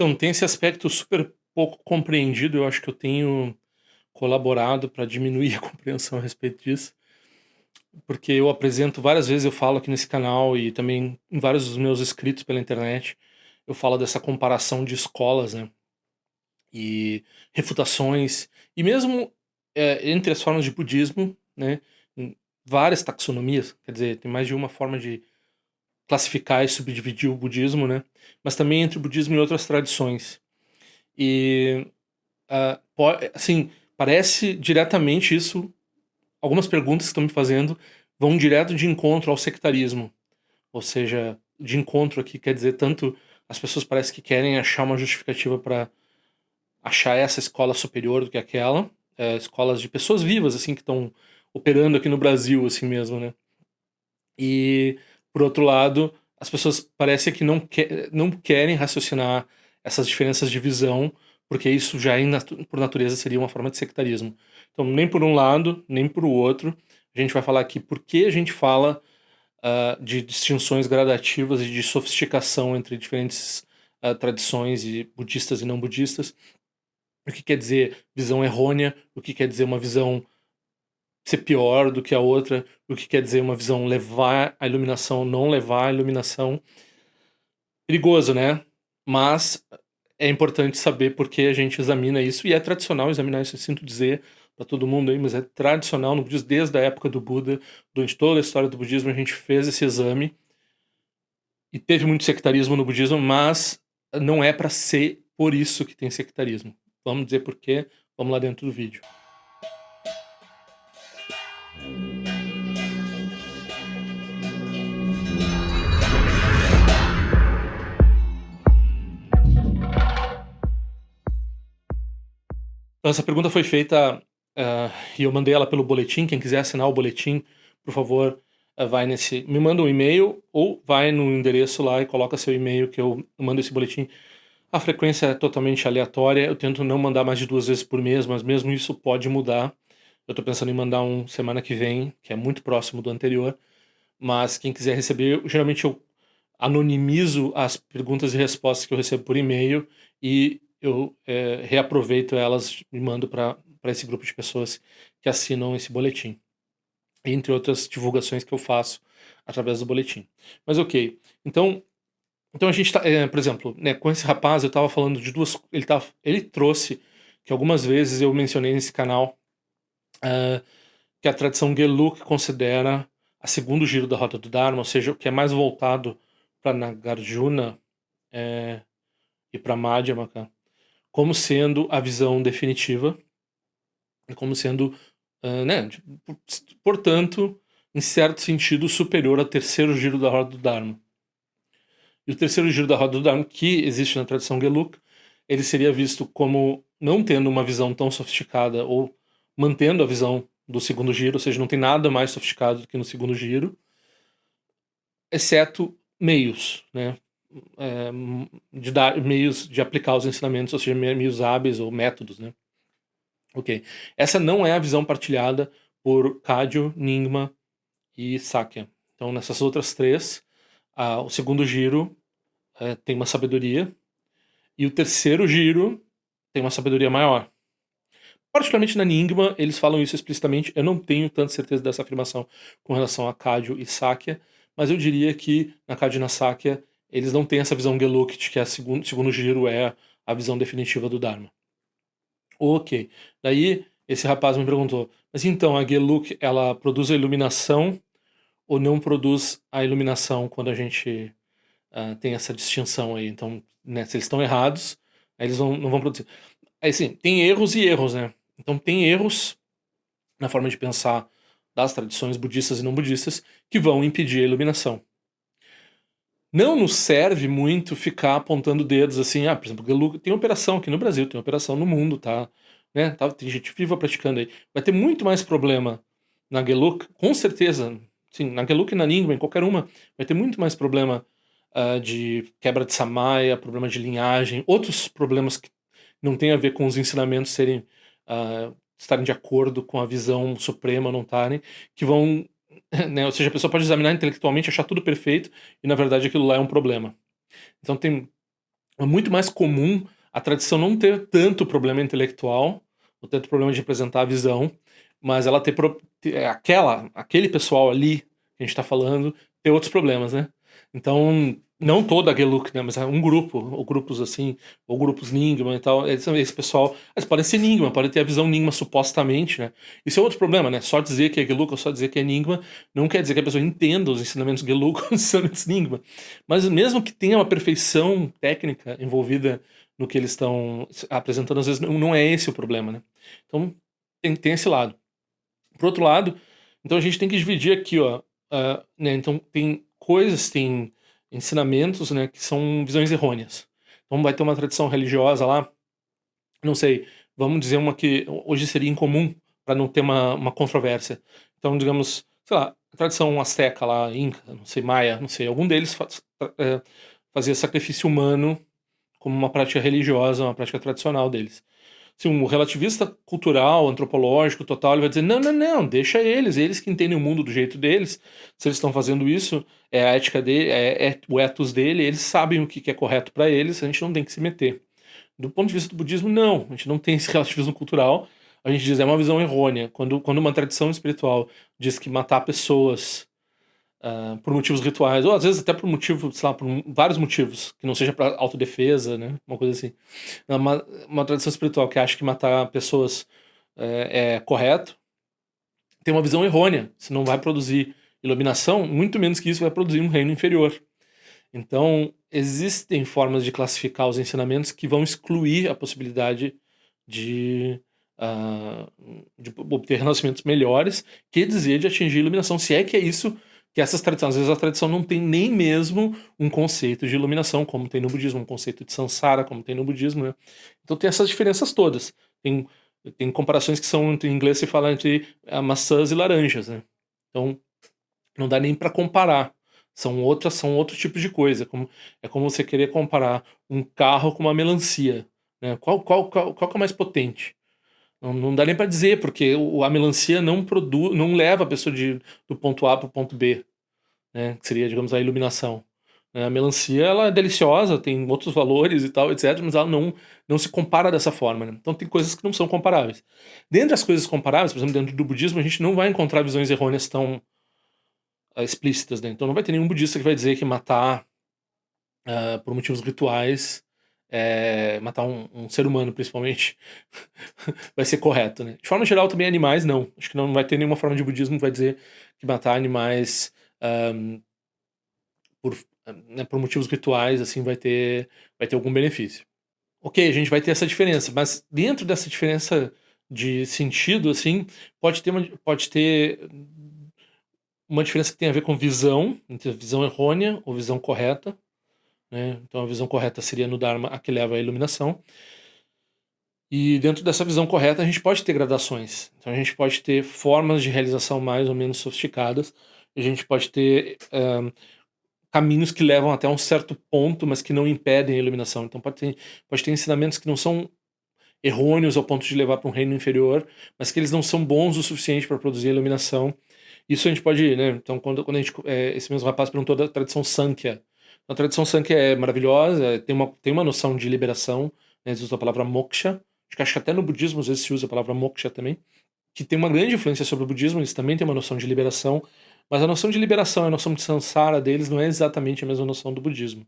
Então, tem esse aspecto super pouco compreendido, eu acho que eu tenho colaborado para diminuir a compreensão a respeito disso, porque eu apresento várias vezes, eu falo aqui nesse canal e também em vários dos meus escritos pela internet, eu falo dessa comparação de escolas, né, e refutações, e mesmo, entre as formas de budismo, né, em várias taxonomias, quer dizer, tem mais de uma forma de classificar e subdividir o budismo, né, mas também entre o budismo e outras tradições. E assim, parece diretamente isso. Algumas perguntas que estão me fazendo vão direto de encontro ao sectarismo. Ou seja, de encontro aqui quer dizer tanto as pessoas parecem que querem achar uma justificativa para achar essa escola superior do que aquela. Escolas de pessoas vivas, assim, que estão operando aqui no Brasil, assim mesmo, né? E, por outro lado, as pessoas parecem que não querem raciocinar essas diferenças de visão, porque isso já por natureza seria uma forma de sectarismo. Então, nem por um lado, nem por o outro, a gente vai falar aqui por que a gente fala de distinções gradativas e de sofisticação entre diferentes tradições e budistas e não budistas, o que quer dizer visão errônea, o que quer dizer uma visão ser pior do que a outra, o que quer dizer uma visão levar a iluminação, não levar a iluminação. Perigoso, né? Mas é importante saber por que a gente examina isso, e é tradicional examinar isso, eu sinto dizer para todo mundo aí, mas é tradicional no budismo, desde a época do Buda, durante toda a história do budismo, a gente fez esse exame, e teve muito sectarismo no budismo, mas não é para ser por isso que tem sectarismo. Vamos dizer por quê, vamos lá dentro do vídeo. Então, essa pergunta foi feita, e eu mandei ela pelo boletim. Quem quiser assinar o boletim, por favor, vai nesse. Me manda um e-mail ou vai no endereço lá e coloca seu e-mail que eu mando esse boletim. A frequência é totalmente aleatória. Eu tento não mandar mais de 2 vezes por mês, mas mesmo isso pode mudar. Eu tô pensando em mandar um semana que vem, que é muito próximo do anterior. Mas quem quiser receber, geralmente eu anonimizo as perguntas e respostas que eu recebo por e-mail e eu reaproveito elas e mando para esse grupo de pessoas que assinam esse boletim, entre outras divulgações que eu faço através do boletim. Mas ok, então a gente tá, por exemplo, né, com esse rapaz eu estava falando de duas, ele trouxe que algumas vezes eu mencionei nesse canal, ah, que a tradição Geluk considera a segundo giro da Rota do Dharma, ou seja, o que é mais voltado para Nagarjuna, e para Madhyamaka, como sendo a visão definitiva, e como sendo, né, portanto, em certo sentido, superior ao terceiro giro da Roda do Dharma. E o terceiro giro da Roda do Dharma, que existe na tradição Geluk, ele seria visto como não tendo uma visão tão sofisticada ou mantendo a visão do segundo giro, ou seja, não tem nada mais sofisticado do que no segundo giro, exceto meios, né? De dar meios de aplicar os ensinamentos, ou seja, meios hábeis ou métodos, né? Ok. Essa não é a visão partilhada por Kagyu, Nyingma e Sakya. Então, nessas outras três, o segundo giro tem uma sabedoria e o terceiro giro tem uma sabedoria maior. Particularmente na Nyingma, eles falam isso explicitamente. Eu não tenho tanta certeza dessa afirmação com relação a Kagyu e Sakya, mas eu diria que na Kagyu e na Sakya eles não têm essa visão Gelukit, que é segundo giro é a visão definitiva do Dharma. Ok. Daí esse rapaz me perguntou, mas então a Geluk ela produz a iluminação ou não produz a iluminação quando a gente tem essa distinção aí? Então, né, se eles estão errados, aí eles não vão produzir. Aí sim, tem erros e erros, né? Então tem erros na forma de pensar das tradições budistas e não budistas que vão impedir a iluminação. Não nos serve muito ficar apontando dedos assim, por exemplo, Geluk tem operação aqui no Brasil, tem operação no mundo, tá? Né? Tem gente viva praticando aí. Vai ter muito mais problema na Geluk, com certeza. Sim, na Geluk e na Nyingma, em qualquer uma, vai ter muito mais problema de quebra de samaya, problema de linhagem, outros problemas que não tem a ver com os ensinamentos estarem de acordo com a visão suprema ou não estarem, que vão, né, ou seja, a pessoa pode examinar intelectualmente, achar tudo perfeito, e na verdade aquilo lá é um problema. Então tem É muito mais comum a tradição não ter tanto problema intelectual, ou tanto problema de apresentar a visão, mas ela aquele pessoal ali que a gente está falando ter outros problemas, né? Então, não toda a Geluk, né? Mas é um grupo, ou grupos assim, ou grupos Nyingma e tal. Esse pessoal, eles podem ser Nyingma, podem ter a visão Nyingma supostamente, né? Isso é outro problema, né? Só dizer que é Geluk ou só dizer que é Nyingma não quer dizer que a pessoa entenda os ensinamentos Geluk ou os ensinamentos Nyingma. Mas mesmo que tenha uma perfeição técnica envolvida no que eles estão apresentando, às vezes não é esse o problema, né? Então, tem esse lado. Por outro lado, então a gente tem que dividir aqui, ó, né? Então tem ensinamentos, né, que são visões errôneas. Então vai ter uma tradição religiosa lá, não sei, vamos dizer uma que hoje seria incomum para não ter uma controvérsia. Então, digamos, sei lá, a tradição asteca lá, Inca, não sei, Maia, não sei, algum deles fazia sacrifício humano como uma prática religiosa, uma prática tradicional deles. Se um relativista cultural, antropológico, total, ele vai dizer: não, não, não, deixa eles que entendem o mundo do jeito deles. Se eles estão fazendo isso, é a ética dele, é o ethos dele, eles sabem o que é correto para eles, a gente não tem que se meter. Do ponto de vista do budismo, não, a gente não tem esse relativismo cultural, a gente diz é uma visão errônea. Quando uma tradição espiritual diz que matar pessoas por motivos rituais, ou às vezes até por motivo, sei lá, vários motivos, que não seja para autodefesa, né? Uma coisa assim. Uma tradição espiritual que acha que matar pessoas é correto, tem uma visão errônea. Se não vai produzir iluminação, muito menos que isso vai produzir um reino inferior. Então, existem formas de classificar os ensinamentos que vão excluir a possibilidade de, de obter relacionamentos melhores, quer dizer, de atingir a iluminação, se é que é isso que essas tradições, às vezes a tradição não tem nem mesmo um conceito de iluminação, como tem no budismo, um conceito de samsara, como tem no budismo, né? Então tem essas diferenças todas. Tem comparações que são, em inglês se fala entre maçãs e laranjas, né? Então não dá nem para comparar. São outros tipos de coisa. É como você querer comparar um carro com uma melancia, né? Qual que é mais potente? Não dá nem para dizer, porque a melancia não leva a pessoa do ponto A para o ponto B, né? Que seria, digamos, a iluminação. Né? A melancia, ela é deliciosa, tem outros valores e tal, etc., mas ela não se compara dessa forma, né? Então tem coisas que não são comparáveis. Dentre as coisas comparáveis, por exemplo, dentro do budismo, a gente não vai encontrar visões errôneas tão explícitas, né? Então não vai ter nenhum budista que vai dizer que matar por motivos rituais, matar um ser humano, principalmente, vai ser correto, né? De forma geral, também animais, não. Acho que não vai ter nenhuma forma de budismo que vai dizer que matar animais por, por motivos rituais, assim, vai ter algum benefício. Ok, a gente vai ter essa diferença, mas dentro dessa diferença de sentido, assim, pode ter uma diferença que tem a ver com visão, entre visão errônea ou visão correta, né? Então a visão correta seria no Dharma a que leva à iluminação. E dentro dessa visão correta a gente pode ter gradações. Então a gente pode ter formas de realização mais ou menos sofisticadas. A gente pode ter caminhos que levam até um certo ponto, mas que não impedem a iluminação. Então pode ter ensinamentos que não são errôneos ao ponto de levar para um reino inferior, mas que eles não são bons o suficiente para produzir a iluminação. Isso a gente pode, né? Então, quando a gente, esse mesmo rapaz perguntou da tradição Sankhya. A tradição Sankhya é maravilhosa, tem uma noção de liberação, né? Eles usam a palavra moksha. Acho que até no budismo às vezes se usa a palavra moksha também, que tem uma grande influência sobre o budismo, eles também têm uma noção de liberação, mas a noção de liberação e a noção de samsara deles não é exatamente a mesma noção do budismo.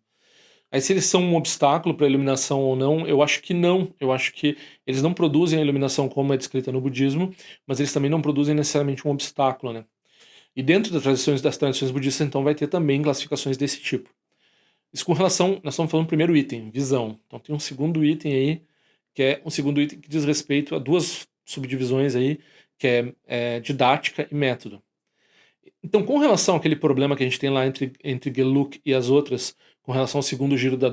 Aí se eles são um obstáculo para a iluminação ou não, eu acho que não. Eu acho que eles não produzem a iluminação como é descrita no budismo, mas eles também não produzem necessariamente um obstáculo, né? E dentro das tradições budistas, então, vai ter também classificações desse tipo. Isso com relação, nós estamos falando do primeiro item, visão. Então tem um segundo item aí, que é um segundo item que diz respeito a duas subdivisões aí, que é didática e método. Então, com relação àquele problema que a gente tem lá entre Geluk e as outras, com relação ao segundo giro da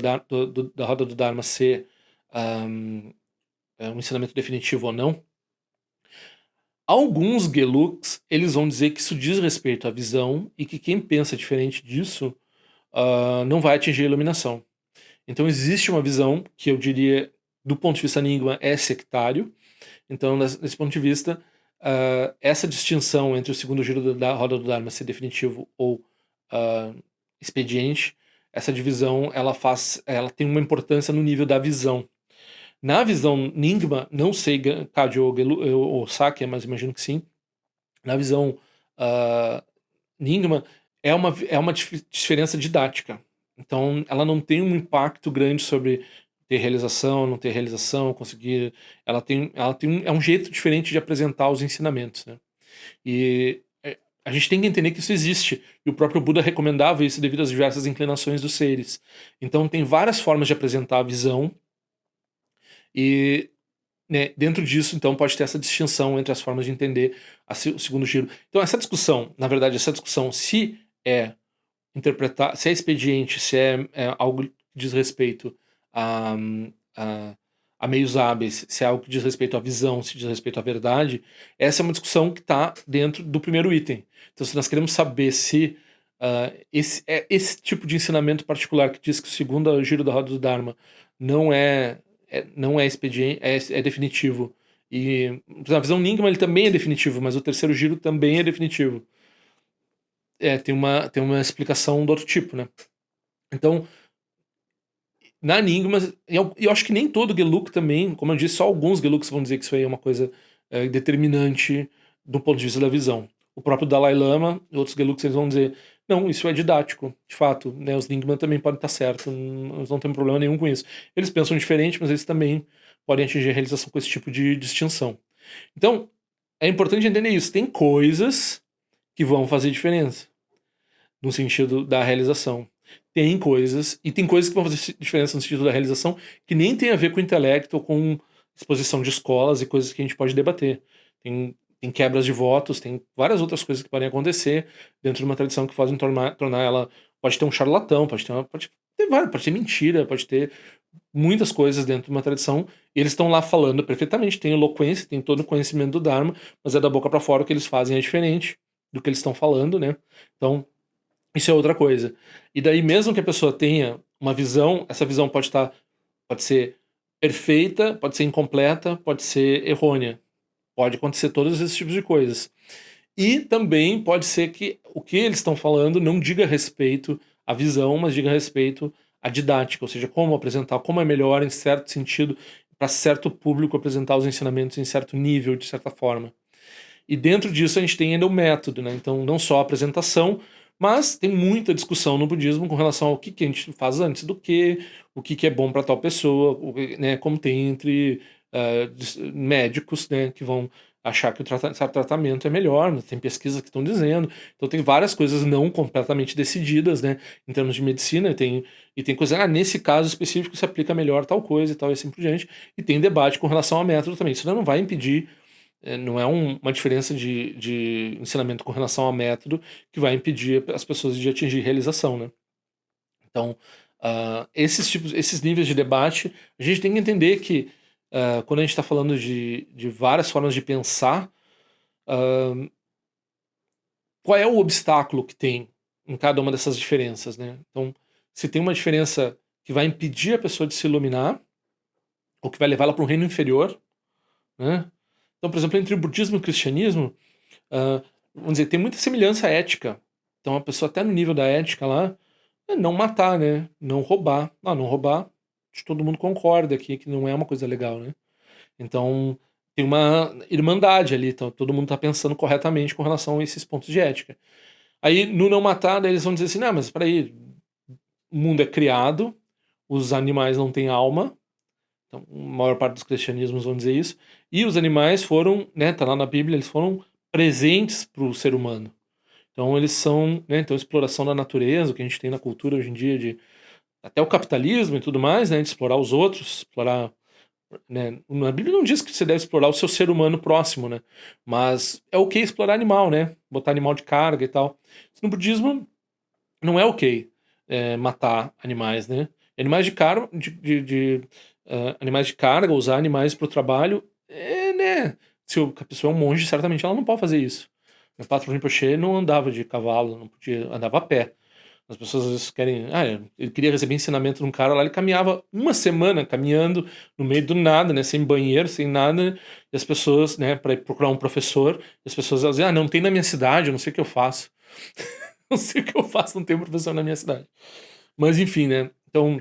roda do Dharma ser um ensinamento definitivo ou não, alguns Geluks, eles vão dizer que isso diz respeito à visão e que quem pensa diferente disso não vai atingir a iluminação. Então existe uma visão que eu diria, do ponto de vista Nyingma, é sectário. Então, nesse ponto de vista, essa distinção entre o segundo giro da roda do Dharma ser definitivo ou expediente essa divisão ela tem uma importância no nível da visão. Na visão Nyingma, não sei Kage ou Sakya, mas imagino que sim. Na visão Nyingma, é uma diferença didática. Então, ela não tem um impacto grande sobre ter realização, não ter realização, conseguir. É um jeito diferente de apresentar os ensinamentos, né? E a gente tem que entender que isso existe. E o próprio Buda recomendava isso devido às diversas inclinações dos seres. Então, tem várias formas de apresentar a visão. E, né, dentro disso, então, pode ter essa distinção entre as formas de entender o segundo giro. Então, essa discussão, na verdade, se é interpretar, se é expediente, se é algo que diz respeito a, a, a meios hábeis, se é algo que diz respeito à visão, se diz respeito à verdade, essa é uma discussão que está dentro do primeiro item. Então, se nós queremos saber se esse tipo de ensinamento particular que diz que o segundo giro da roda do Dharma não é expediente, é definitivo. E na visão Nyingma ele também é definitivo, mas o terceiro giro também é definitivo. Tem uma explicação do outro tipo, né? Então, na Enigma, eu acho que nem todo Geluk também, como eu disse, só alguns Geluks vão dizer que isso aí é uma coisa determinante do ponto de vista da visão. O próprio Dalai Lama e outros Geluks eles vão dizer, não, isso é didático, de fato, né? Os Nyingma também podem estar certos, eles não tem problema nenhum com isso. Eles pensam diferente, mas eles também podem atingir a realização com esse tipo de distinção. Então, é importante entender isso. Tem coisas que vão fazer diferença no sentido da realização. Tem coisas que vão fazer diferença no sentido da realização que nem tem a ver com o intelecto ou com exposição de escolas e coisas que a gente pode debater. Tem quebras de votos, tem várias outras coisas que podem acontecer dentro de uma tradição que podem tornar ela. Pode ter um charlatão, pode ter mentira, pode ter muitas coisas dentro de uma tradição, e eles estão lá falando perfeitamente, tem eloquência, tem todo o conhecimento do Dharma, mas é da boca para fora o que eles fazem é diferente do que eles estão falando, né? Então, isso é outra coisa. E daí, mesmo que a pessoa tenha uma visão, essa visão pode ser perfeita, pode ser incompleta, pode ser errônea. Pode acontecer todos esses tipos de coisas. E também pode ser que o que eles estão falando não diga respeito à visão, mas diga respeito à didática, ou seja, como apresentar, como é melhor, em certo sentido, para certo público apresentar os ensinamentos em certo nível, de certa forma. E dentro disso a gente tem ainda o método, né? Então, não só a apresentação, mas tem muita discussão no budismo com relação ao que a gente faz antes do que, o que é bom para tal pessoa, né? Como tem entre médicos, né? Que vão achar que certo tratamento é melhor, né? Tem pesquisas que estão dizendo. Então, tem várias coisas não completamente decididas, né? Em termos de medicina, e tem coisa, nesse caso específico se aplica melhor tal coisa e tal, e assim por diante. E tem debate com relação ao método também. Isso não vai impedir não é uma diferença de ensinamento com relação ao método que vai impedir as pessoas de atingir realização, né? Então, esses níveis de debate, a gente tem que entender que quando a gente está falando de várias formas de pensar, qual é o obstáculo que tem em cada uma dessas diferenças, né? Então, se tem uma diferença que vai impedir a pessoa de se iluminar, ou que vai levá-la para um reino inferior, né? Então, por exemplo, entre o budismo e o cristianismo, vamos dizer, tem muita semelhança ética. Então, a pessoa até no nível da ética lá, é não matar, né? Não roubar. Não roubar, todo mundo concorda aqui que não é uma coisa legal, né? Então, tem uma irmandade ali, então todo mundo está pensando corretamente com relação a esses pontos de ética. Aí, no não matar, daí eles vão dizer assim, não, mas peraí, o mundo é criado, os animais não têm alma, então, a maior parte dos cristianismos vão dizer isso. E os animais foram, né, tá lá na Bíblia, eles foram presentes para o ser humano. Então eles são, né, então exploração da natureza, o que a gente tem na cultura hoje em dia até o capitalismo e tudo mais, né, de explorar os outros, explorar, né, a Bíblia não diz que você deve explorar o seu ser humano próximo, né? Mas é ok explorar animal, né? Botar animal de carga e tal. No budismo não é ok matar animais, né? Animais de carga, animais de carga, usar animais para o trabalho, né? Se a pessoa é um monge, certamente ela não pode fazer isso. Meu patrão Rinpoche não andava de cavalo, não podia, andava a pé. As pessoas às vezes querem. Ele queria receber ensinamento de um cara lá, ele caminhava uma semana caminhando no meio do nada, né? Sem banheiro, sem nada. E as pessoas, né, para ir procurar um professor, e as pessoas elas dizem, não tem na minha cidade, eu não sei o que eu faço. Não sei o que eu faço, não tem um professor na minha cidade. Mas enfim, né? Então,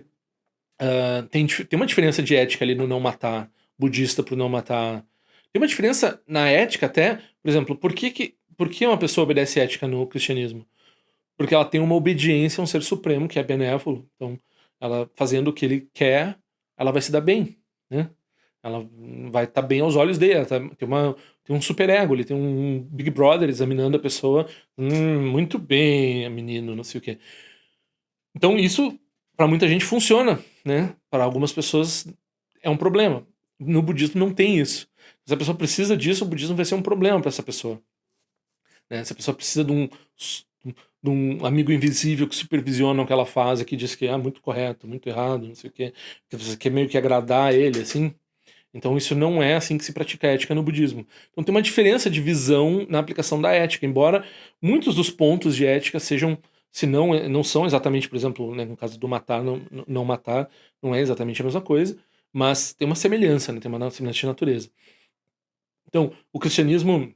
tem uma diferença de ética ali no não matar, budista pro não matar. Tem uma diferença na ética até, por exemplo, por que uma pessoa obedece ética no cristianismo? Porque ela tem uma obediência a um ser supremo que é benévolo. Então, ela fazendo o que ele quer, ela vai se dar bem, né? Ela vai estar bem aos olhos dele. Tem um superego, ele tem um Big Brother examinando a pessoa. Muito bem, menino, não sei o quê. Então, isso, para muita gente, funciona, né? Para algumas pessoas é um problema. No budismo não tem isso. Se a pessoa precisa disso, o budismo vai ser um problema para essa pessoa, né? Se a pessoa precisa de um amigo invisível que supervisiona o que ela faz e que diz que é muito correto, muito errado, não sei o quê, que você quer meio que agradar ele, assim. Então isso não é assim que se pratica a ética no budismo. Então tem uma diferença de visão na aplicação da ética, embora muitos dos pontos de ética sejam, se não são exatamente, por exemplo, né, no caso do matar, não matar, não é exatamente a mesma coisa, mas tem uma semelhança, né, tem uma semelhança de natureza. Então, o cristianismo,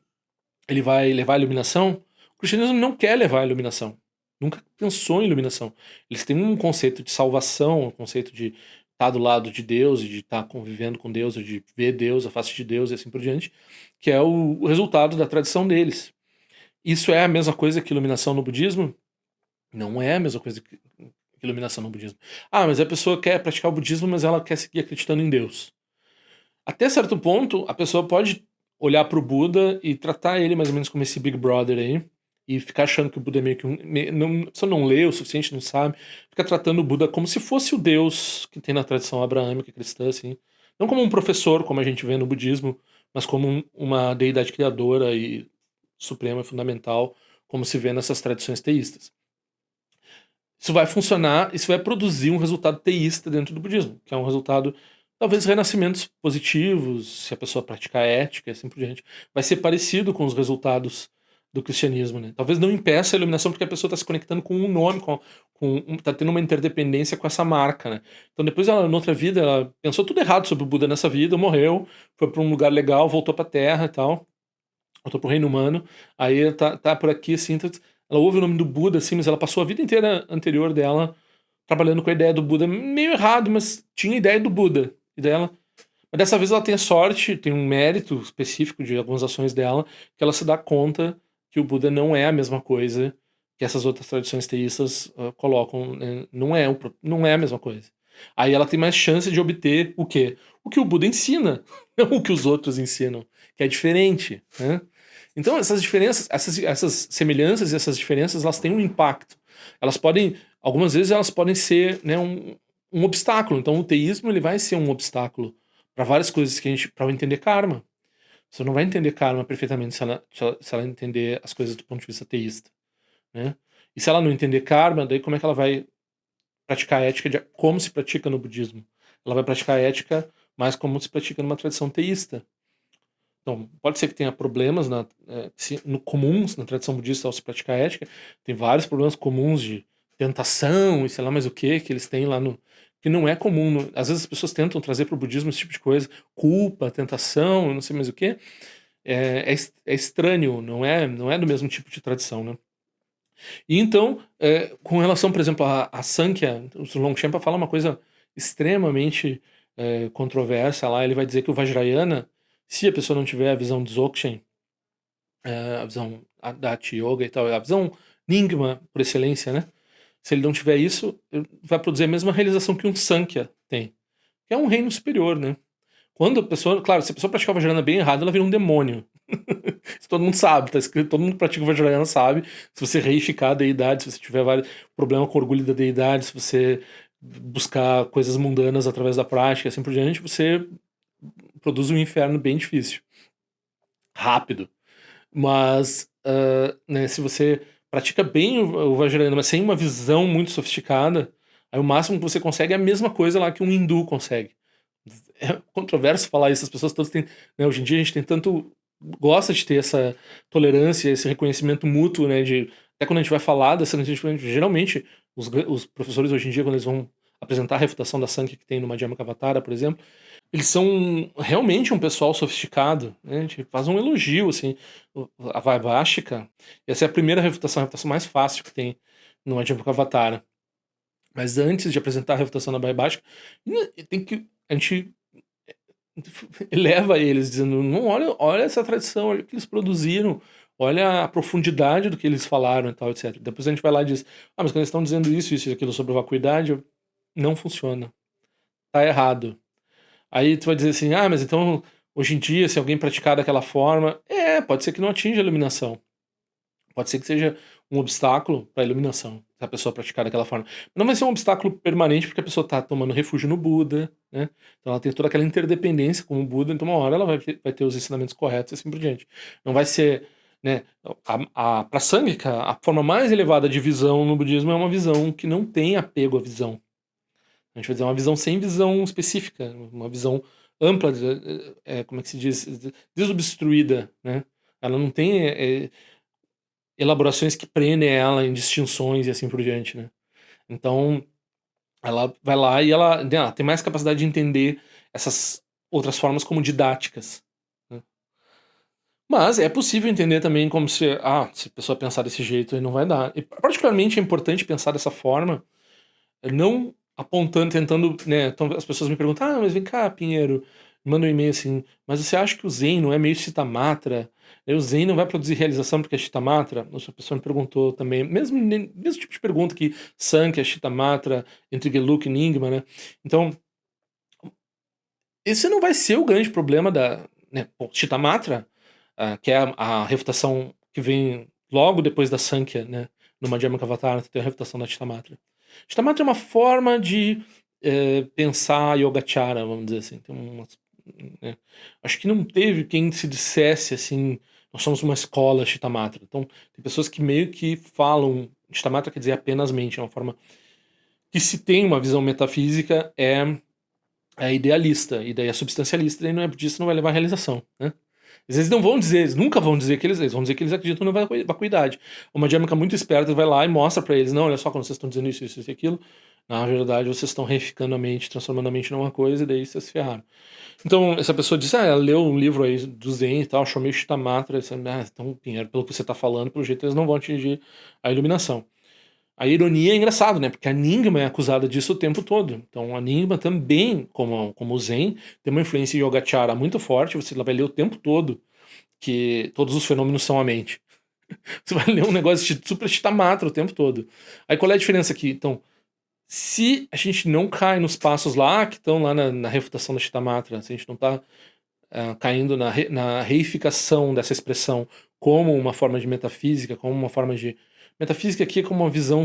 ele vai levar a iluminação? O cristianismo não quer levar a iluminação. Nunca pensou em iluminação. Eles têm um conceito de salvação, um conceito de estar do lado de Deus e de estar convivendo com Deus, ou de ver Deus, a face de Deus e assim por diante, que é o resultado da tradição deles. Isso é a mesma coisa que iluminação no budismo? Não é a mesma coisa que iluminação no budismo. Ah, mas a pessoa quer praticar o budismo, mas ela quer seguir acreditando em Deus. Até certo ponto, a pessoa pode olhar pro Buda e tratar ele mais ou menos como esse Big Brother aí, e ficar achando que o Buda é meio que não, só não lê o suficiente, não sabe, fica tratando o Buda como se fosse o Deus que tem na tradição abraâmica cristã, assim. Não como um professor, como a gente vê no budismo, mas como uma deidade criadora e suprema e fundamental, como se vê nessas tradições teístas. Isso vai funcionar, isso vai produzir um resultado teísta dentro do budismo, que é um resultado, talvez, renascimentos positivos, se a pessoa praticar ética e assim por diante. Vai ser parecido com os resultados do cristianismo, né? Talvez não impeça a iluminação, porque a pessoa está se conectando com um nome, tá tendo uma interdependência com essa marca, né? Então depois ela, na outra vida, ela pensou tudo errado sobre o Buda nessa vida, morreu, foi para um lugar legal, voltou para a Terra e tal, voltou pro reino humano, aí tá por aqui, assim, ela ouve o nome do Buda, assim, mas ela passou a vida inteira anterior dela trabalhando com a ideia do Buda, meio errado, mas tinha a ideia do Buda. E dela. Mas dessa vez ela tem a sorte, tem um mérito específico de algumas ações dela, que ela se dá conta que o Buda não é a mesma coisa que essas outras tradições teístas colocam, né? Não é a mesma coisa. Aí ela tem mais chance de obter o quê? O que o Buda ensina, não o que os outros ensinam, que é diferente, né? Então essas diferenças, essas semelhanças e essas diferenças, elas têm um impacto. Elas podem, algumas vezes elas podem ser, né, um obstáculo. Então o teísmo ele vai ser um obstáculo para várias coisas que a gente, para entender karma. Você não vai entender karma perfeitamente se ela entender as coisas do ponto de vista teísta, né? E se ela não entender karma, daí como é que ela vai praticar a ética de como se pratica no budismo? Ela vai praticar a ética mais como se pratica numa tradição teísta. Então, pode ser que tenha problemas comuns na tradição budista ao se praticar a ética. Tem vários problemas comuns de tentação e sei lá mais o que eles têm lá no. Que não é comum. Às vezes as pessoas tentam trazer para o budismo esse tipo de coisa. Culpa, tentação, não sei mais o que. É estranho, não é do mesmo tipo de tradição, né? E então, com relação, por exemplo, a Sankhya, o Longchenpa fala uma coisa extremamente controversa lá. Ele vai dizer que o Vajrayana, se a pessoa não tiver a visão Dzogchen, a visão da Hatha Yoga e tal, a visão Nyingma por excelência, né? Se ele não tiver isso, vai produzir a mesma realização que um Sankhya tem, que é um reino superior, né? Quando a pessoa, claro, se a pessoa pratica o Vajrayana bem errado, ela vira um demônio. Isso todo mundo sabe, tá escrito, todo mundo que pratica o Vajrayana sabe. Se você reificar a deidade, se você tiver vários problemas com o orgulho da deidade, se você buscar coisas mundanas através da prática e assim por diante, você produz um inferno bem difícil. Rápido. Mas, né, se você pratica bem o Vajrayana, mas sem uma visão muito sofisticada, aí o máximo que você consegue é a mesma coisa lá que um hindu consegue. É controverso falar isso, as pessoas todas têm, né, hoje em dia a gente tem tanto, gosta de ter essa tolerância, esse reconhecimento mútuo, né, de, até quando a gente vai falar dessa, geralmente os professores hoje em dia, quando eles vão apresentar a refutação da Sankhya que tem no Madhyamakavatara, por exemplo, eles são realmente um pessoal sofisticado, né? A gente faz um elogio, assim, a Vaibhashika, essa é a primeira refutação, a refutação mais fácil que tem no Madhyamakavatara. Mas antes de apresentar a refutação da Baibática, a gente eleva eles, dizendo, não, olha essa tradição, olha o que eles produziram, olha a profundidade do que eles falaram e tal, etc. Depois a gente vai lá e diz, mas quando eles estão dizendo isso e aquilo sobre vacuidade, não funciona. Tá errado. Aí tu vai dizer assim, mas então, hoje em dia, se alguém praticar daquela forma, pode ser que não atinja a iluminação. Pode ser que seja um obstáculo para a iluminação, se a pessoa praticar daquela forma. Não vai ser um obstáculo permanente, porque a pessoa está tomando refúgio no Buda, né? Então ela tem toda aquela interdependência com o Buda, então uma hora ela vai ter os ensinamentos corretos e assim por diante. Não vai ser, né? Para Sangha, a forma mais elevada de visão no budismo é uma visão que não tem apego à visão. A gente vai dizer uma visão sem visão específica, uma visão ampla, como é que se diz? Desobstruída, né? Ela não tem elaborações que prendem ela em distinções e assim por diante, né? Então, ela vai lá e ela tem mais capacidade de entender essas outras formas como didáticas, né? Mas é possível entender também como se a pessoa pensar desse jeito aí não vai dar. E particularmente é importante pensar dessa forma, não apontando, tentando, né? Então as pessoas me perguntam, mas vem cá, Pinheiro, manda um e-mail assim, mas você acha que o Zen não é meio Citamatra? O Zen não vai produzir realização porque é Citamatra? Outra pessoa me perguntou também, mesmo tipo de pergunta que Sankhya, Citamatra, entre Geluk e Nyingma, né? Então, esse não vai ser o grande problema da, né, Citamatra, que é a refutação que vem logo depois da Sankhya, né? No Madhyamakavatara tem a refutação da Citamatra. Citamatra é uma forma de pensar Yogacara, vamos dizer assim. Tem né? Acho que não teve quem se dissesse assim, nós somos uma escola Citamatra. Então, tem pessoas que meio que falam, Citamatra quer dizer apenas mente, é uma forma que se tem uma visão metafísica é idealista, e daí é substancialista, e daí não é budista, não vai levar à realização, né? Às vezes não vão dizer, eles nunca vão dizer que eles vão dizer que eles acreditam na vacuidade. Uma dinâmica muito esperta vai lá e mostra pra eles, não, olha só, quando vocês estão dizendo isso e aquilo, na verdade vocês estão reificando a mente, transformando a mente numa coisa, e daí vocês se ferraram. Então, essa pessoa disse, ela leu um livro aí do Zen e tal, achou meio Shitamatra, então, Pinheiro, pelo que você tá falando, pelo jeito eles não vão atingir a iluminação. A ironia é engraçado, né? Porque a Nyingma é acusada disso o tempo todo. Então a Nyingma também, como o Zen, tem uma influência Yogacara muito forte. Você vai ler o tempo todo que todos os fenômenos são a mente. Você vai ler um negócio de super Chitamatra o tempo todo. Aí qual é a diferença aqui? Então, se a gente não cai nos passos lá que estão lá na refutação da Chitamatra, se a gente não está caindo na reificação dessa expressão como uma forma de metafísica, como uma forma de metafísica aqui é como uma visão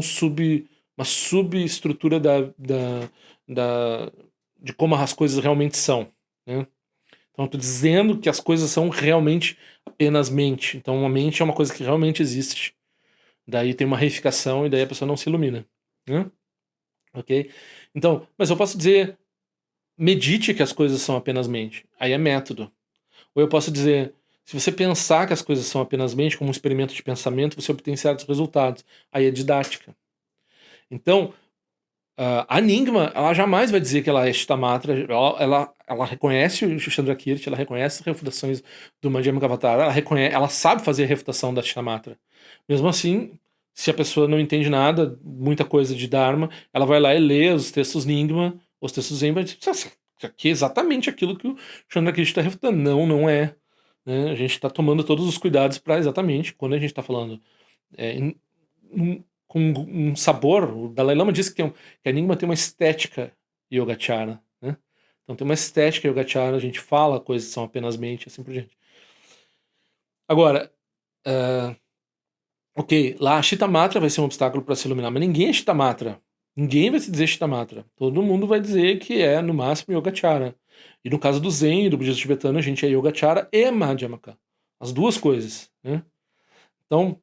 uma subestrutura de como as coisas realmente são, né? Então eu estou dizendo que as coisas são realmente apenas mente. Então a mente é uma coisa que realmente existe. Daí tem uma reificação e daí a pessoa não se ilumina, né? Ok? Então, mas eu posso dizer, medite que as coisas são apenas mente. Aí é método. Ou eu posso dizer, se você pensar que as coisas são apenas mente, como um experimento de pensamento, você obtém certos resultados. Aí é didática. Então, a Nyingma, ela jamais vai dizer que ela é Shtamatra, ela reconhece o Chandrakirti, ela reconhece as refutações do Madhyamakavatara, ela sabe fazer a refutação da Shtamatra. Mesmo assim, se a pessoa não entende nada, muita coisa de Dharma, ela vai lá e lê os textos Nyingma, os textos Zen, vai dizer, isso aqui é exatamente aquilo que o Chandrakirti está refutando. Não, não é. Né? A gente está tomando todos os cuidados para exatamente, quando a gente está falando com um sabor. O Dalai Lama disse que a Enigma tem uma estética Yogacara, né? Então tem uma estética Yogacara, a gente fala coisas que são apenas mente, assim por diante. Agora, ok, lá a Shittamatra vai ser um obstáculo para se iluminar, mas ninguém é Shittamatra. Ninguém vai se dizer Shittamatra. Todo mundo vai dizer que é, no máximo, Yogacara. E no caso do Zen e do budismo tibetano, a gente é Yogacara e Madhyamaka. As duas coisas, né? Então,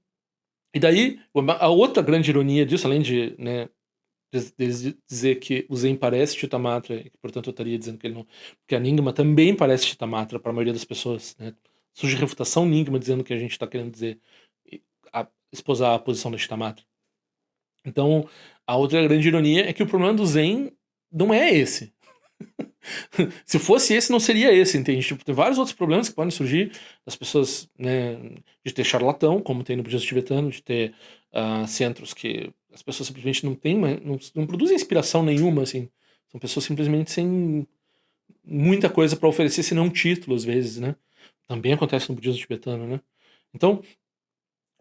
e daí, a outra grande ironia disso, além de, né, dizer que o Zen parece Chitamatra, e que, portanto, eu estaria dizendo que ele não. Porque a Nyingma também parece Chitamatra para a maioria das pessoas, né? Surge refutação Nyingma dizendo que a gente está querendo dizer, esposar a posição da Chitamatra. Então, a outra grande ironia é que o problema do Zen não é esse. Se fosse esse, não seria esse, entende? Tipo, tem vários outros problemas que podem surgir das pessoas, né, de ter charlatão, como tem no budismo tibetano, de ter centros que as pessoas simplesmente não têm, não produzem inspiração nenhuma, assim. São pessoas simplesmente sem muita coisa para oferecer, senão um título, às vezes, né? Também acontece no budismo tibetano, né? Então,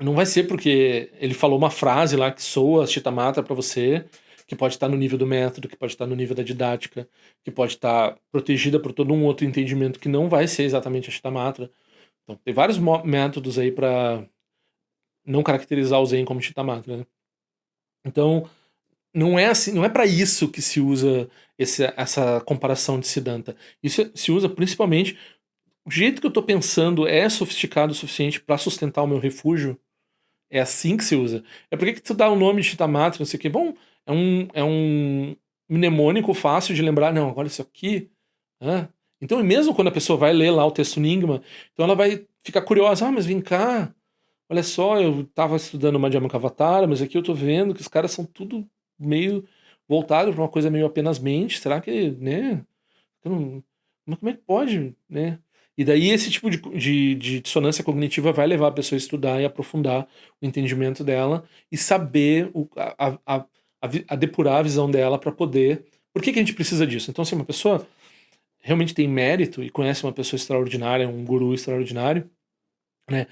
não vai ser porque ele falou uma frase lá que soa Chitta Matra para você, que pode estar no nível do método, que pode estar no nível da didática, que pode estar protegida por todo um outro entendimento que não vai ser exatamente a Chitta Matra. Então, tem vários métodos aí para não caracterizar o Zen como Chitta Matra, né? Então, não é assim, não é para isso que se usa essa comparação de Siddhanta. Isso se usa principalmente o jeito que eu tô pensando é sofisticado o suficiente para sustentar o meu refúgio. É assim que se usa. É por que tu dá o nome de Chitamatra, não sei o que. Bom, é um mnemônico fácil de lembrar. Não, agora isso aqui. Então, mesmo quando a pessoa vai ler lá o texto Nyingma, então ela vai ficar curiosa. Mas vem cá, olha só, eu tava estudando Madhyamakavatara, mas aqui eu tô vendo que os caras são tudo meio voltado para uma coisa meio apenas mente. Será que, né? Eu mas como é que pode, né? E daí esse tipo de dissonância cognitiva vai levar a pessoa a estudar e aprofundar o entendimento dela e saber a depurar a visão dela para poder. Por que a gente precisa disso? Então, se uma pessoa realmente tem mérito e conhece uma pessoa extraordinária, um guru extraordinário, né?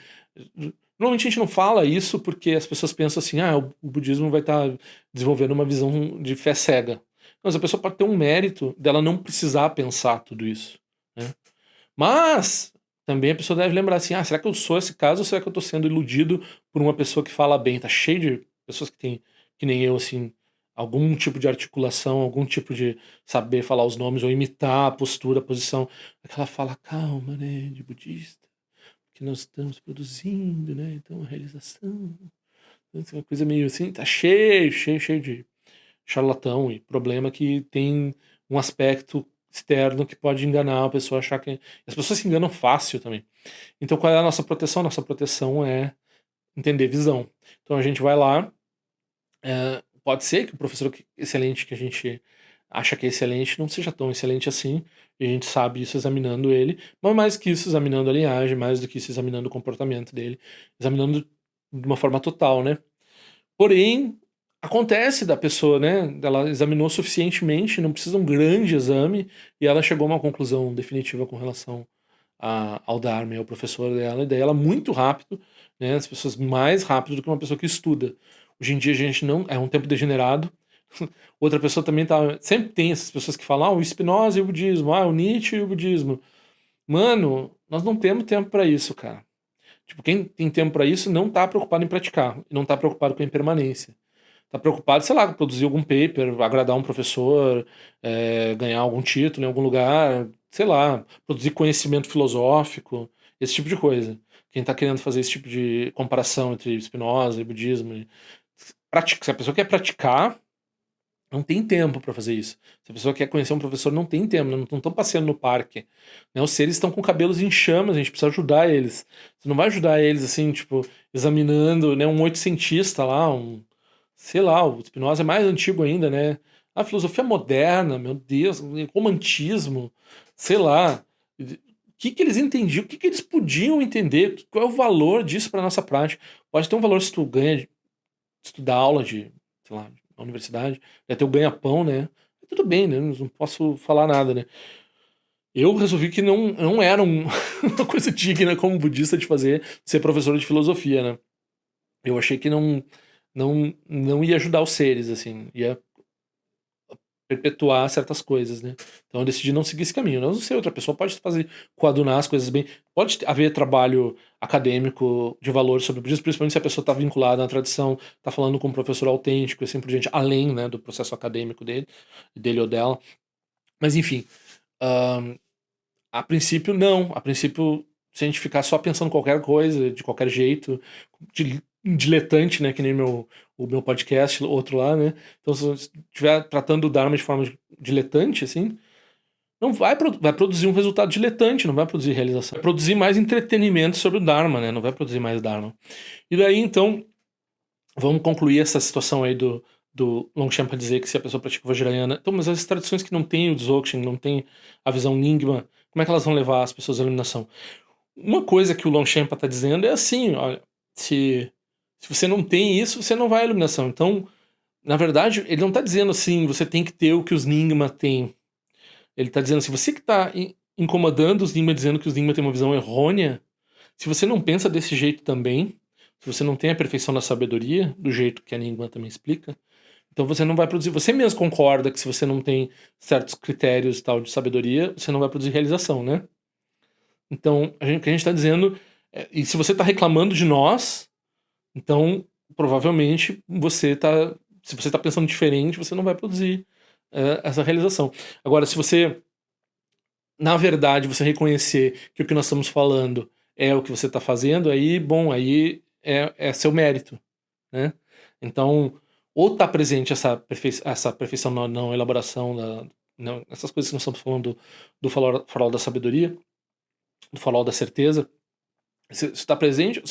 Normalmente a gente não fala isso porque as pessoas pensam assim, o budismo vai estar desenvolvendo uma visão de fé cega. Mas a pessoa pode ter um mérito dela não precisar pensar tudo isso, né? Mas também a pessoa deve lembrar assim, será que eu sou esse caso ou será que eu estou sendo iludido por uma pessoa que fala bem? Tá cheio de pessoas que tem, que nem eu, assim, algum tipo de articulação, algum tipo de saber falar os nomes ou imitar a postura, a posição. Aquela fala calma, né, de budista, que nós estamos produzindo, né, então a realização. Então, uma coisa meio assim, tá cheio de charlatão e problema que tem um aspecto externo que pode enganar a pessoa, achar que. As pessoas se enganam fácil também. Então, qual é a nossa proteção? Nossa proteção é entender visão. Então, a gente vai lá. Pode ser que o professor excelente que a gente acha que é excelente não seja tão excelente assim, e a gente sabe isso examinando ele, mas mais que isso, examinando a linhagem, mais do que isso, examinando o comportamento dele, examinando de uma forma total, né? Porém, acontece da pessoa, né? Ela examinou suficientemente, não precisa um grande exame, e ela chegou a uma conclusão definitiva com relação ao Dharma e ao professor dela, e daí ela muito rápido, né? As pessoas mais rápido do que uma pessoa que estuda. Hoje em dia a gente não. É um tempo degenerado. Outra pessoa também tá. Sempre tem essas pessoas que falam, o Spinoza e o budismo, o Nietzsche e o budismo. Mano, nós não temos tempo para isso, cara. Tipo, quem tem tempo para isso não tá preocupado em praticar, não tá preocupado com a impermanência. Tá preocupado, sei lá, produzir algum paper, agradar um professor, ganhar algum título em algum lugar, sei lá, produzir conhecimento filosófico, esse tipo de coisa. Quem tá querendo fazer esse tipo de comparação entre Spinoza e budismo. Se a pessoa quer praticar, não tem tempo para fazer isso. Se a pessoa quer conhecer um professor, não tem tempo, não estão passeando no parque. Né? Os seres estão com cabelos em chamas, a gente precisa ajudar eles. Você não vai ajudar eles assim, tipo, examinando, né, um oitocentista lá, sei lá, o Spinoza é mais antigo ainda, né? A filosofia moderna, meu Deus, romantismo, sei lá. O que eles entendiam, o que eles podiam entender, qual é o valor disso para nossa prática? Pode ter um valor se tu ganha, se tu dá aula de, sei lá, na universidade, vai ter o ganha-pão, né? Tudo bem, né? Não posso falar nada, né? Eu resolvi que não era uma coisa digna como budista de fazer ser professor de filosofia, né? Eu achei que não ia ajudar os seres, assim, ia perpetuar certas coisas, né? Então eu decidi não seguir esse caminho. Eu não sei, outra pessoa pode fazer, coadunar as coisas bem. Pode haver trabalho acadêmico de valor sobre o budismo, principalmente se a pessoa está vinculada na tradição, está falando com um professor autêntico e assim por diante, além, né, do processo acadêmico dele ou dela. Mas enfim, ahn, a princípio não. A princípio, se a gente ficar só pensando qualquer coisa, de qualquer jeito, diletante, né? Que nem o meu podcast, outro lá, né? Então, se você estiver tratando o Dharma de forma diletante, assim, não vai produzir um resultado diletante, não vai produzir realização. Vai produzir mais entretenimento sobre o Dharma, né? Não vai produzir mais Dharma. E daí, então, vamos concluir essa situação aí do Longchenpa dizer que se a pessoa pratica Vajrayana. Então, mas as tradições que não têm o Dzogchen, não têm a visão Nyingma, como é que elas vão levar as pessoas à iluminação? Uma coisa que o Longchenpa está dizendo é assim, olha, se você não tem isso, você não vai à iluminação. Então, Na verdade, ele não tá dizendo assim, você tem que ter o que os Nyingma têm. Ele tá dizendo assim, você que tá incomodando os Nyingma dizendo que os Nyingma têm uma visão errônea, se você não pensa desse jeito também, se você não tem a perfeição da sabedoria, do jeito que a Nyingma também explica, então você não vai produzir. Você mesmo concorda que se você não tem certos critérios e tal de sabedoria, você não vai produzir realização, né? Então, o que a gente está dizendo, e se você está reclamando de nós, então provavelmente se você está pensando diferente, você não vai produzir essa realização. Agora, se você, na verdade, você reconhecer que o que nós estamos falando é o que você está fazendo, aí, bom, aí é seu mérito, né? Então, ou está presente essa perfeição na não elaboração, não, essas coisas que nós estamos falando do farol da sabedoria, do farol da certeza, se está presente,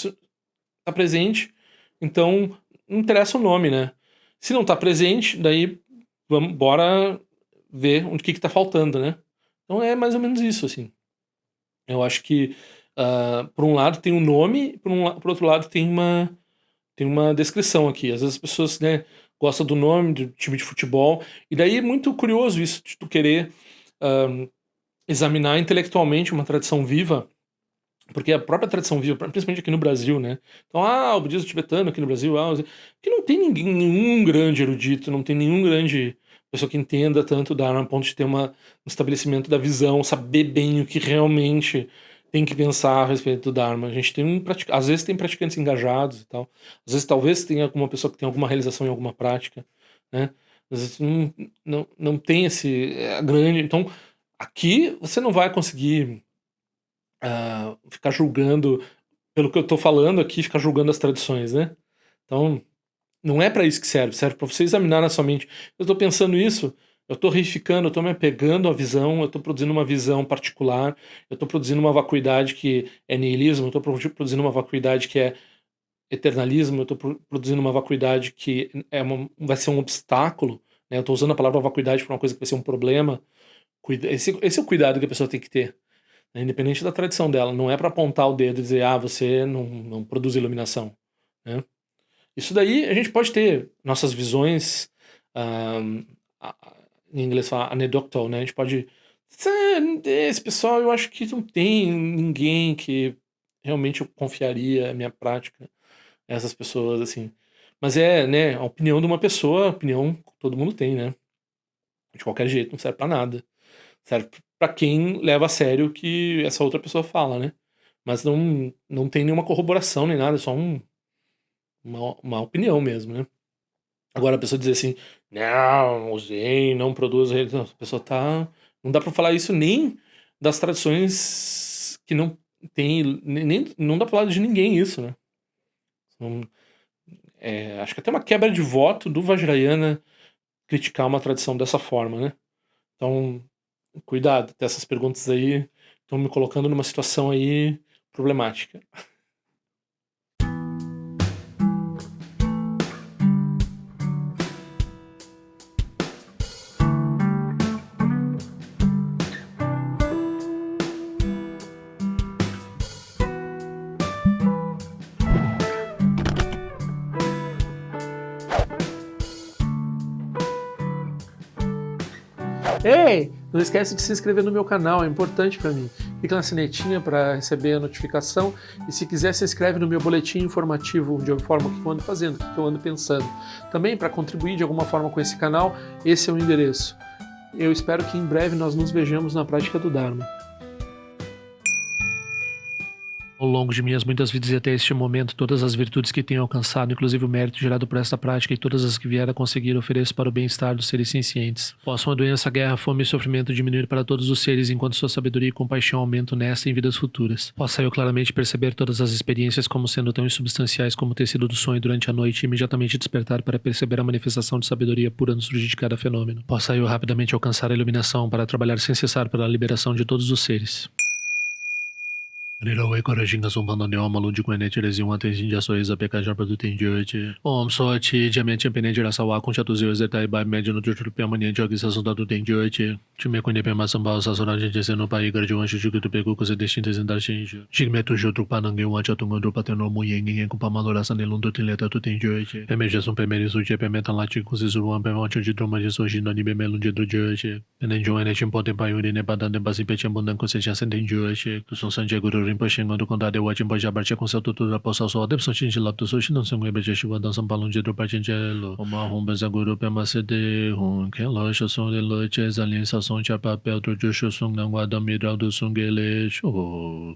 tá presente, então não interessa o nome, né? Se não tá presente, daí bora ver o que tá faltando, né? Então é mais ou menos isso, assim. Eu acho que, por um lado tem um nome, por outro lado tem uma descrição aqui. Às vezes as pessoas, né, gostam do nome do time de futebol, e daí é muito curioso isso, de tu querer examinar intelectualmente uma tradição viva, porque a própria tradição viva, principalmente aqui no Brasil, né? Então, o budismo tibetano aqui no Brasil, que não tem nenhum grande erudito, não tem nenhum grande pessoa que entenda tanto Dharma a ponto de ter um estabelecimento da visão, saber bem o que realmente tem que pensar a respeito do Dharma. A gente tem às vezes tem praticantes engajados e tal. Às vezes talvez tenha alguma pessoa que tem alguma realização em alguma prática, né? Às vezes não tem esse grande... Então, aqui você não vai conseguir ficar julgando, pelo que eu tô falando aqui, ficar julgando as tradições, né? Então, não é para isso que serve para você examinar na sua mente. Eu tô pensando isso, eu tô reificando, eu tô me apegando à visão, eu tô produzindo uma visão particular, eu tô produzindo uma vacuidade que é niilismo, eu tô produzindo uma vacuidade que é eternalismo, eu tô produzindo uma vacuidade que vai ser um obstáculo, né? Eu tô usando a palavra vacuidade para uma coisa que vai ser um problema. Esse é o cuidado que a pessoa tem que ter, né? Independente da tradição dela. Não é para apontar o dedo e dizer, você não produz iluminação, né? Isso daí a gente pode ter nossas visões, em inglês fala anecdotal, né? A gente pode esse pessoal, eu acho que não tem ninguém que realmente eu confiaria a minha prática a essas pessoas, assim. Mas né, a opinião de uma pessoa, a opinião que todo mundo tem, né? De qualquer jeito, não serve pra nada. Serve pra quem leva a sério o que essa outra pessoa fala, né? Mas não tem nenhuma corroboração nem nada, é só uma opinião mesmo, né? Agora a pessoa dizer assim, não, usei, não produz, a pessoa tá... Não dá pra falar isso nem das tradições que não tem, nem não dá pra falar de ninguém isso, né? Então, acho que até uma quebra de voto do Vajrayana criticar uma tradição dessa forma, né? Então, cuidado, essas perguntas aí estão me colocando numa situação aí problemática. Ei, não esquece de se inscrever no meu canal, é importante para mim. Clica na sinetinha para receber a notificação e se quiser se inscreve no meu boletim informativo onde eu informo o que eu ando fazendo, o que eu ando pensando. Também para contribuir de alguma forma com esse canal, esse é o endereço. Eu espero que em breve nós nos vejamos na prática do Dharma. Ao longo de minhas muitas vidas e até este momento, todas as virtudes que tenho alcançado, inclusive o mérito gerado por esta prática e todas as que vier a conseguir, ofereço para o bem-estar dos seres sencientes. Possam a doença, a guerra, a fome e o sofrimento diminuir para todos os seres, enquanto sua sabedoria e compaixão aumentam nesta e em vidas futuras. Possa eu claramente perceber todas as experiências como sendo tão insubstanciais como o tecido do sonho durante a noite e imediatamente despertar para perceber a manifestação de sabedoria pura no surgir de cada fenômeno. Possa eu rapidamente alcançar a iluminação para trabalhar sem cessar pela liberação de todos os seres. Nirawe Korajinga Sumpano Neoma Lundi Quenetirezi uma Tenjinja Soiza Pekaja Produtendioti. Om Soti, Diamante Penendira Sawa, Concha dos Zeus Etai Bai Médio no Jutru Piamani Jogi Sasunda do Tendioti. Time Quene Pema Sambal Sasura Gente Seno Pai Garde Anjo Jigu do Pegu Coisa Destintas em Dashinjo. Jigmeto Jutru Panangue Wancha Tungondo Pateno Muyengue com Pamalora Sanelundo Tileta do Tendioti. Pemeja Sum Pemerizo de Pemeta Lati com Zizuan Pemonte de Droma de Soji no Nibe Melunde do Dioti. Penenjo Enetim Potem Paiuri Nebadan Basi Pechambundan Conseja Sentendioti. Tu São Sandiego Rinpoche do condado de Watimbo Jabartia com seu tutor da poça só deve só tinge lapto só não são ebe chuva dançam balão de do partingelo uma rumba zaguru pema cede rum que loja som de loite alien sa som cha papel do jusho sung não guarda miral do sungele show